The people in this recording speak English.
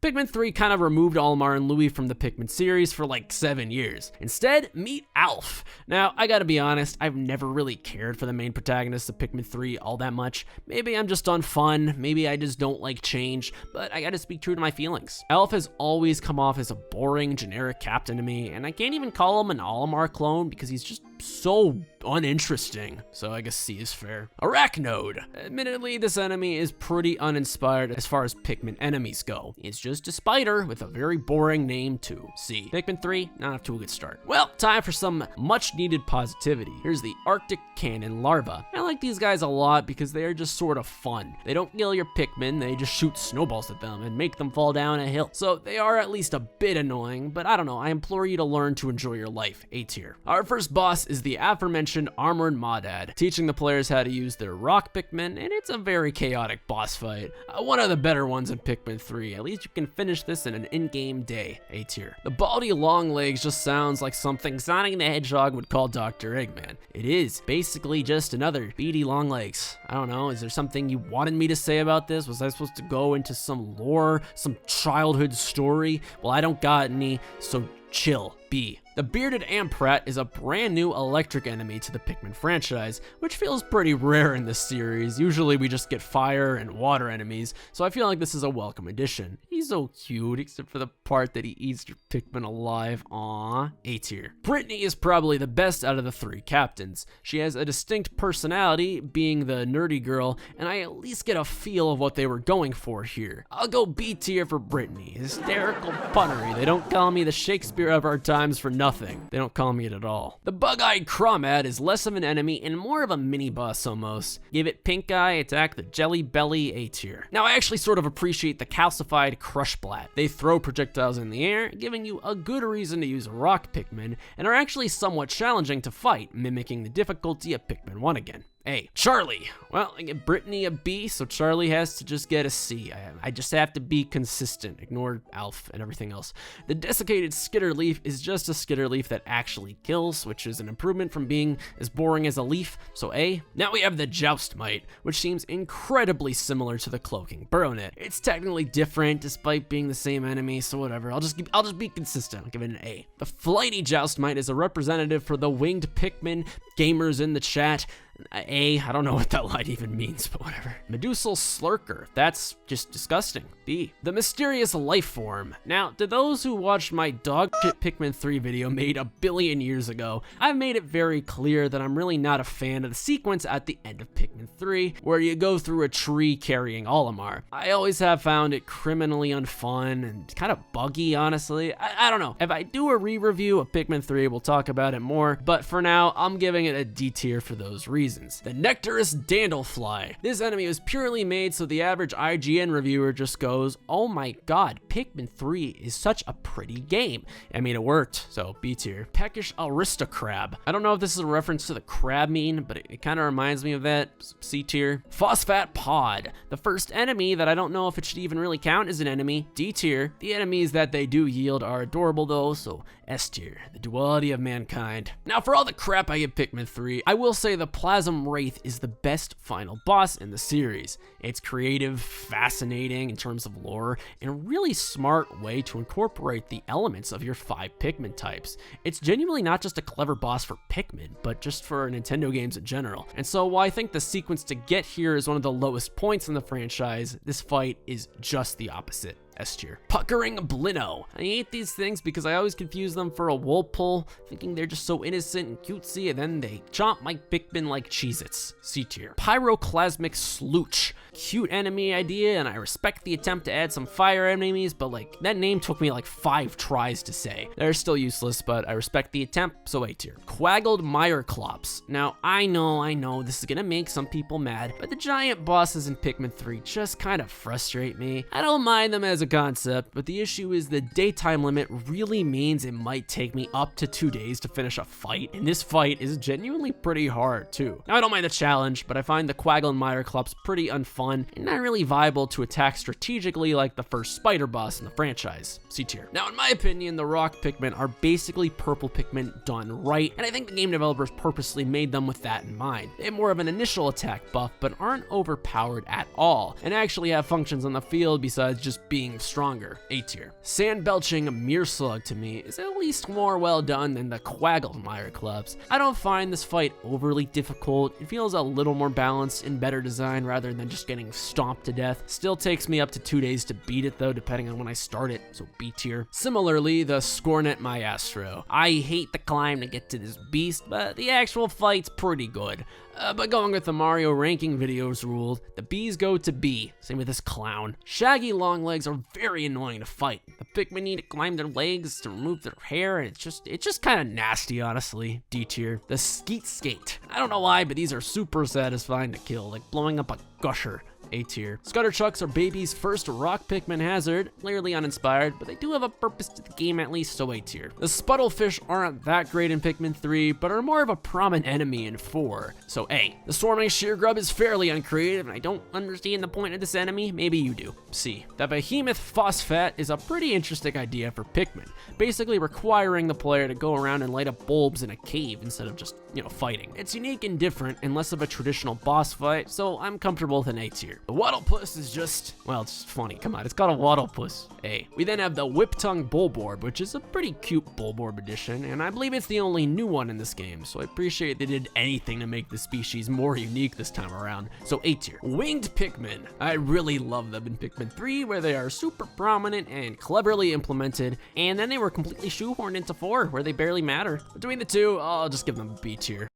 Pikmin 3 kind of removed Olimar and Louie from the Pikmin series for like 7 years. Instead, meet Alf. Now, I gotta be honest, I've never really cared for the main protagonists of Pikmin 3 all that much. Maybe I'm just on fun, maybe I just don't like change, but I gotta speak true to my feelings. Alf has always come off as a boring, generic captain to me, and I can't even call him an Olimar clone because he's just so uninteresting, so I guess C is fair. Arachnode. Admittedly, this enemy is pretty uninspired as far as Pikmin enemies go. It's just a spider with a very boring name too. C. Pikmin 3, not off to a good start. Well, time for some much needed positivity. Here's the Arctic Cannon Larva. I like these guys a lot because they are just sort of fun. They don't kill your Pikmin, they just shoot snowballs at them and make them fall down a hill. So they are at least a bit annoying, but I don't know, I implore you to learn to enjoy your life. A tier. Our first boss is the aforementioned Armored Maudad, teaching the players how to use their rock Pikmin, and it's a very chaotic boss fight. One of the better ones in Pikmin 3. At least you can finish this in an in-game day. A tier. The baldy long legs just sounds like something Sonic the Hedgehog would call Dr. Eggman. It is basically just another beady long legs. I don't know, is there something you wanted me to say about this? Was I supposed to go into some lore, some childhood story? Well, I don't got any, so chill. B. The Bearded Amprat is a brand new electric enemy to the Pikmin franchise, which feels pretty rare in this series. Usually we just get fire and water enemies, so I feel like this is a welcome addition. He's so cute, except for the part that he eats your Pikmin alive. Aww. A tier. Brittany is probably the best out of the 3 captains. She has a distinct personality, being the nerdy girl, and I at least get a feel of what they were going for here. I'll go B tier for Brittany. Hysterical punnery. They don't call me the Shakespeare of our times for nothing. They don't call me it at all. The Bug-Eyed Crawmad is less of an enemy and more of a mini-boss almost. Give it pink eye, attack the Jelly Belly. A tier. Now I actually sort of appreciate the calcified Crushblat. They throw projectiles in the air, giving you a good reason to use a rock Pikmin, and are actually somewhat challenging to fight, mimicking the difficulty of Pikmin 1 again. A. Charlie. Well, I give Brittany a B, so Charlie has to just get a C. I just have to be consistent. Ignore Alf and everything else. The Desiccated Skitterleaf is just a Skitterleaf that actually kills, which is an improvement from being as boring as a leaf, so A. Now we have the Joustmite, which seems incredibly similar to the Cloaking Burrownet. It's technically different despite being the same enemy, so whatever. I'll just be consistent. I'll give it an A. The Flighty Joustmite is a representative for the winged Pikmin gamers in the chat. A, I don't know what that line even means, but whatever. Medusal Slurker, that's just disgusting. B. The Mysterious Life Form. Now, to those who watched my dogshit Pikmin 3 video made a billion years ago, I've made it very clear that I'm really not a fan of the sequence at the end of Pikmin 3, where you go through a tree carrying Olimar. I always have found it criminally unfun and kind of buggy, honestly. I don't know. If I do a re-review of Pikmin 3, we'll talk about it more, but for now, I'm giving it a D tier for those reasons. The Nectarous Dandlefly. This enemy was purely made so the average IGN reviewer just goes, oh my god, Pikmin 3 is such a pretty game. I mean, it worked, so B tier. Peckish Aristocrab. I don't know if this is a reference to the crab meme, but it kind of reminds me of that. C tier. Phosphat Pod. The first enemy that I don't know if it should even really count as an enemy. D tier. The enemies that they do yield are adorable though, so S tier. The duality of mankind. Now for all the crap I give Pikmin 3, I will say the Plasm Wraith is the best final boss in the series. It's creative, fascinating in terms of lore, and a really smart way to incorporate the elements of your 5 Pikmin types. It's genuinely not just a clever boss for Pikmin, but just for Nintendo games in general. And so while I think the sequence to get here is one of the lowest points in the franchise, this fight is just the opposite. S tier. Puckering Blino. I hate these things because I always confuse them for a Whirlpool, thinking they're just so innocent and cutesy, and then they chomp my Pikmin like Cheez-Its. C tier. Pyroclasmic Slooch. Cute enemy idea, and I respect the attempt to add some fire enemies, but like, that name took me like 5 tries to say. They're still useless, but I respect the attempt, so A tier. Quaggled Meyerclops. Now, I know, this is gonna make some people mad, but the giant bosses in Pikmin 3 just kind of frustrate me. I don't mind them as a concept, but the issue is the daytime limit really means it might take me up to 2 days to finish a fight, and this fight is genuinely pretty hard too. Now I don't mind the challenge, but I find the Quaggle and Meyerclops pretty unfun and not really viable to attack strategically like the first spider boss in the franchise. C tier. Now in my opinion, the rock Pikmin are basically purple Pikmin done right, and I think the game developers purposely made them with that in mind. They have more of an initial attack buff, but aren't overpowered at all, and actually have functions on the field besides just being getting stronger, A tier. Sand belching Mearslug to me is at least more well done than the Quagmire clubs. I don't find this fight overly difficult. It feels a little more balanced and better design rather than just getting stomped to death. Still takes me up to 2 days to beat it though, depending on when I start it, so B tier. Similarly, the Scornet Maestro. I hate the climb to get to this beast, but the actual fight's pretty good. But going with the Mario ranking videos rule, the Bs go to B. Same with this clown. Shaggy long legs are very annoying to fight. The Pikmin need to climb their legs to remove their hair, and it's just kind of nasty, honestly. D tier. The Skeet Skate. I don't know why, but these are super satisfying to kill, like blowing up a gusher. A tier. Scutterchucks are baby's first rock Pikmin hazard, clearly uninspired, but they do have a purpose to the game at least, so A tier. The Sputtlefish aren't that great in Pikmin 3, but are more of a prominent enemy in 4, so A. The Swarming Sheargrub is fairly uncreative, and I don't understand the point of this enemy, maybe you do. C. The Behemoth Phosphat is a pretty interesting idea for Pikmin, basically requiring the player to go around and light up bulbs in a cave instead of just, fighting. It's unique and different and less of a traditional boss fight, so I'm comfortable with an A tier. The Waddlepuss is just, well, it's funny. Come on, it's got a Waddlepuss. A. We then have the Whip-Tongue Bulborb, which is a pretty cute Bulborb edition, and I believe it's the only new one in this game, so I appreciate they did anything to make the species more unique this time around, so A tier. Winged Pikmin. I really love them in Pikmin 3, where they are super prominent and cleverly implemented, and then they were completely shoehorned into 4, where they barely matter. Between the two, I'll just give them a B tier.